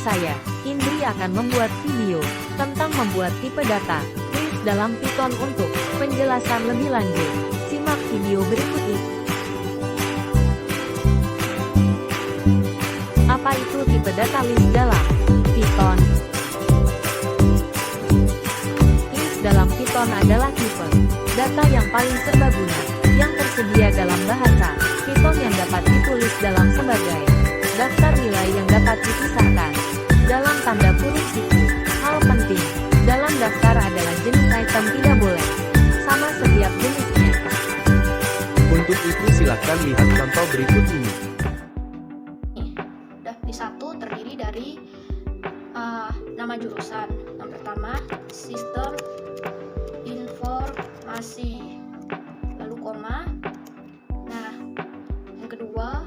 saya, Indri akan membuat video tentang membuat tipe data list dalam Python untuk penjelasan lebih lanjut. Simak video berikut ini. Apa itu tipe data list dalam Python? List dalam Python adalah tipe data yang paling serbaguna yang tersedia dalam bahasa Python yang dapat ditulis dalam sebagai daftar nilai yang dapat dipisahkan dalam tanda kurung siku. Hal penting dalam daftar adalah jenis item tidak boleh sama setiap jenisnya. Untuk itu silakan lihat contoh berikut ini. List 1 terdiri dari nama jurusan. Yang pertama, sistem informasi, lalu koma. Nah, yang kedua,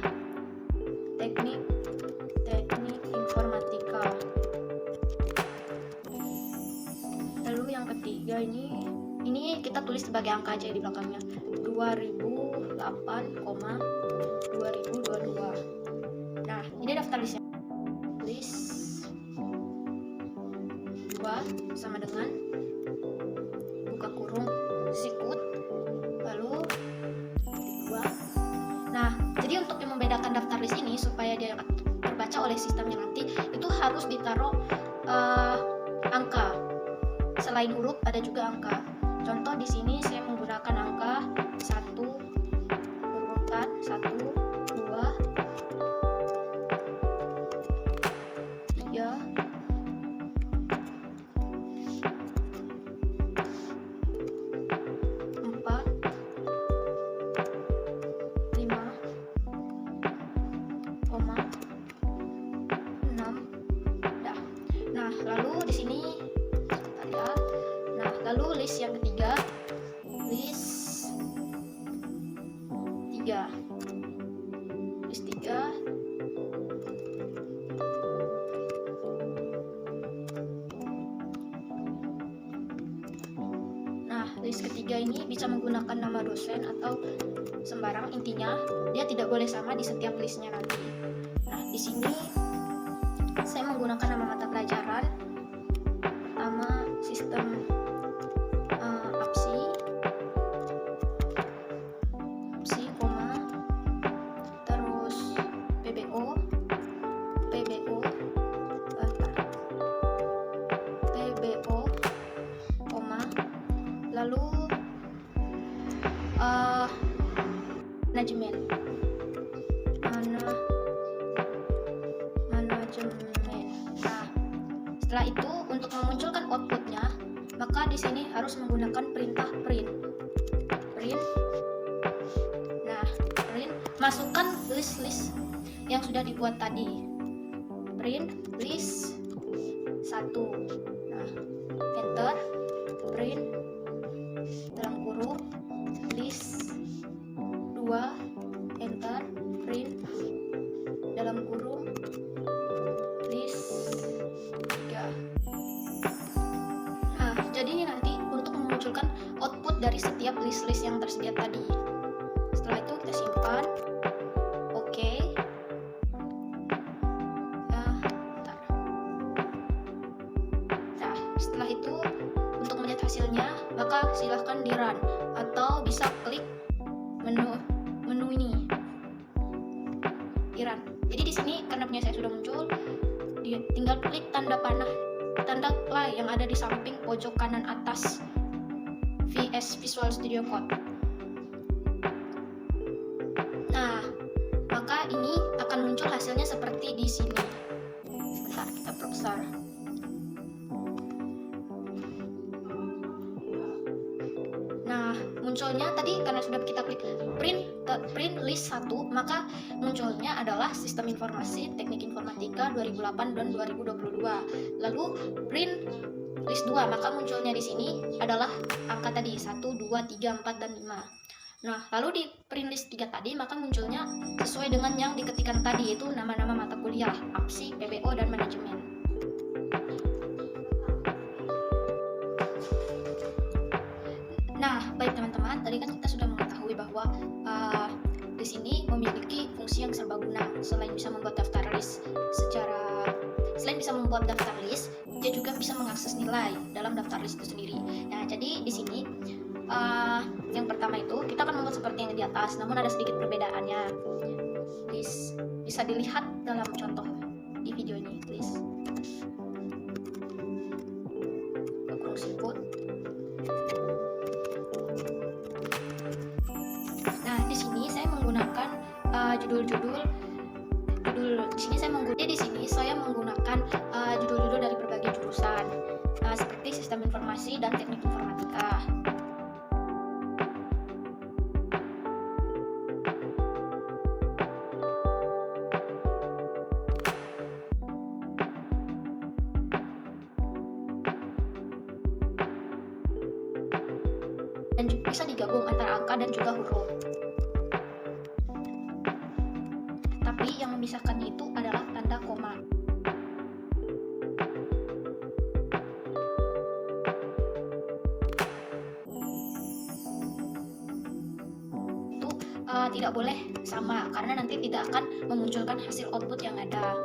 teknik informatika. Lalu yang ketiga ini kita tulis sebagai angka aja di belakangnya. 2008,2022. Nah, ini daftar listnya. List 2 sama dengan buka kurung sikut lalu 2. Nah, jadi untuk membedakan daftar list ini supaya dia terbaca oleh sistemnya nanti, itu harus ditaruh angka. Selain huruf ada juga angka. Contoh di sini saya menggunakan angka 1 urutan 1 2 3 4 5 koma 6. Nah, lalu di sini sebentar ya. Nah, lalu list yang ketiga, list 3. List 3 list ketiga ini bisa menggunakan nama dosen atau sembarang, intinya dia tidak boleh sama di setiap listnya nanti. Nah, di sini saya menggunakan nama mata pelajaran. Pertama, sistem APSI, terus PBO, lalu manajemen. Nah, setelah itu untuk memunculkan outputnya, maka di sini harus menggunakan perintah print. Nah, print, masukkan list-list yang sudah dibuat tadi. Print list 1. Nah, enter. Print dalam kurung list 2, enter. Print dalam kurung list 3. Nah, jadi nanti untuk memunculkan output dari setiap list-list yang tersedia tadi. Setelah itu kita simpan. Oke. Nah, setelah itu untuk melihat hasilnya, maka silahkan di run atau bisa klik menu ini di run. Jadi di sini karena punya saya sudah muncul, tinggal klik tanda panah, tanda play yang ada di samping pojok kanan atas Visual Studio Code. Nah, maka ini akan muncul hasilnya seperti di sini. Sebentar, kita browser. Nah, munculnya tadi karena sudah kita klik print list 1, maka munculnya adalah sistem informasi teknik informatika 2008 dan 2022. Lalu print list 2, maka munculnya di sini adalah angka tadi 1, 2, 3, 4 dan 5. Nah, lalu di print list 3 tadi, maka munculnya sesuai dengan yang diketikkan tadi, yaitu nama-nama mata kuliah, APSI, PBO dan manajemen. Nah, baik teman-teman, tadi kan kita sudah mengetahui bahwa di sini memiliki fungsi yang serbaguna. Selain bisa membuat daftar list selain bisa membuat daftar list, dia juga bisa mengakses nilai dalam daftar list itu sendiri. Nah, jadi di sini yang pertama itu kita akan membuat seperti yang di atas, namun ada sedikit perbedaannya. Please bisa dilihat dalam contoh di video ini, please. Kurung siput. Nah, di sini saya menggunakan judul-judul. Di sini saya menggunakan judul-judul dari berbagai jurusan, seperti sistem informasi dan teknik informatika. Dan juga bisa digabung antara angka dan juga huruf. Tapi yang memisahkannya itu adalah tanda koma. Itu tidak boleh sama, karena nanti tidak akan memunculkan hasil output yang ada.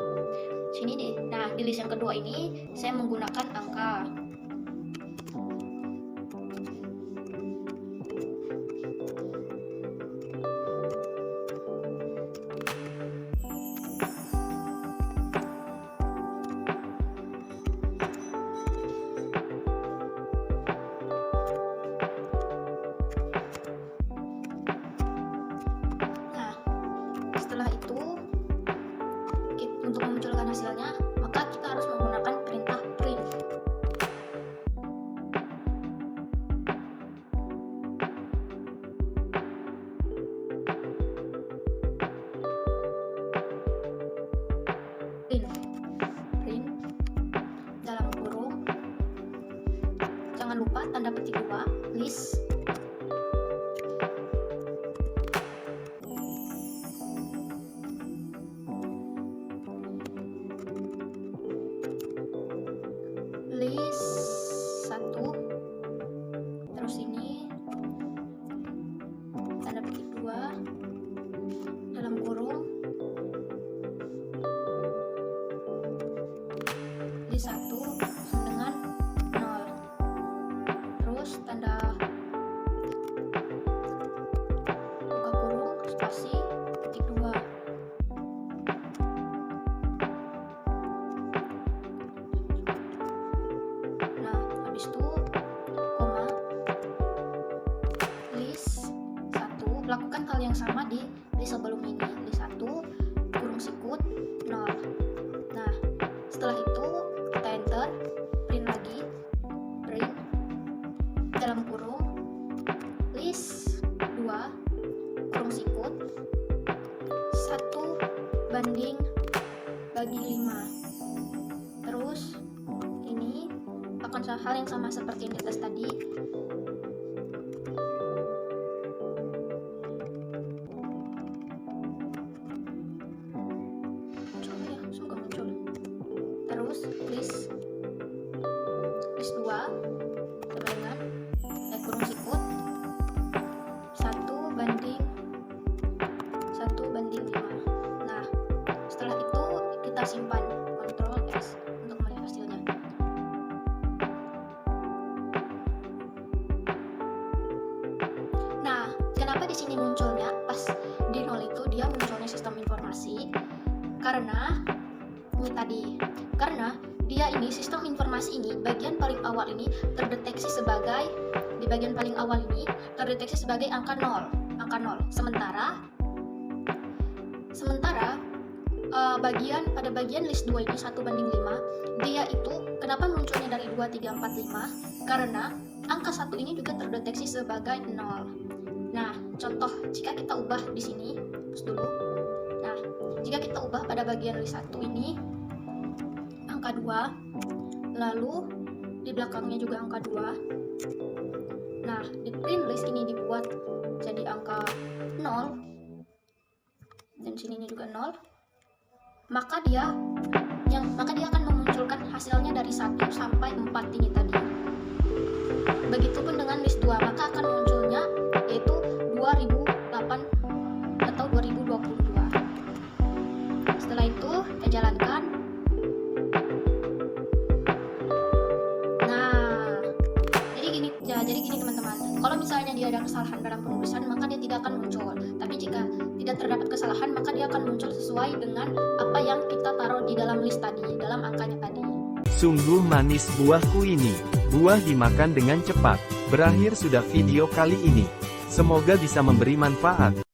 Sini deh. Nah, di list yang kedua ini saya menggunakan angka. Setelah itu, untuk memunculkan hasilnya, maka kita harus menggunakan perintah print. Print dalam kurung, jangan lupa tanda petik 2, list. List 1, terus ini tanda petik 2 dalam kurung, list 1 dengan 0, terus tanda buka kurung spasi petik 2. Habis itu koma, list 1, lakukan hal yang sama di list sebelum ini, list 1 kurung sikut 0. Nah, setelah itu kita enter, print lagi, print dalam kurung list 2 kurung sikut 1/bagi 5. Terus ini akan hal yang sama seperti yang di atas tadi. Semoga muncul. Terus list 2 sama dengan kurung sikut 1/5. Nah, setelah itu kita simpan, Ctrl S untuk melihat hasilnya. Nah, kenapa di sini munculnya pas di 0 itu dia munculnya sistem informasi? Karena dia ini sistem informasi ini bagian paling awal ini terdeteksi sebagai angka 0. Sementara pada bagian list 2 ini 1/5, dia itu kenapa munculnya dari 2, 3, 4, 5? Karena angka 1 ini juga terdeteksi sebagai 0. Nah, contoh jika kita ubah di sini, Nah, jika kita ubah pada bagian list 1 ini angka 2, lalu di belakangnya juga angka 2. Nah, di print list ini dibuat jadi angka 0 dan sininya juga 0. Maka dia akan memunculkan hasilnya dari 1 sampai 4 ini tadi. Begitupun dengan list 2, maka akan munculnya yaitu 2008 atau 2022. Setelah itu kita jalankan. halaman. Kalau misalnya dia ada kesalahan dalam penulisan, maka dia tidak akan muncul. Tapi jika tidak terdapat kesalahan, maka dia akan muncul sesuai dengan apa yang kita taruh di dalam list tadi, dalam angkanya tadi. Sungguh manis buahku ini. Buah dimakan dengan cepat. Berakhir sudah video kali ini. Semoga bisa memberi manfaat.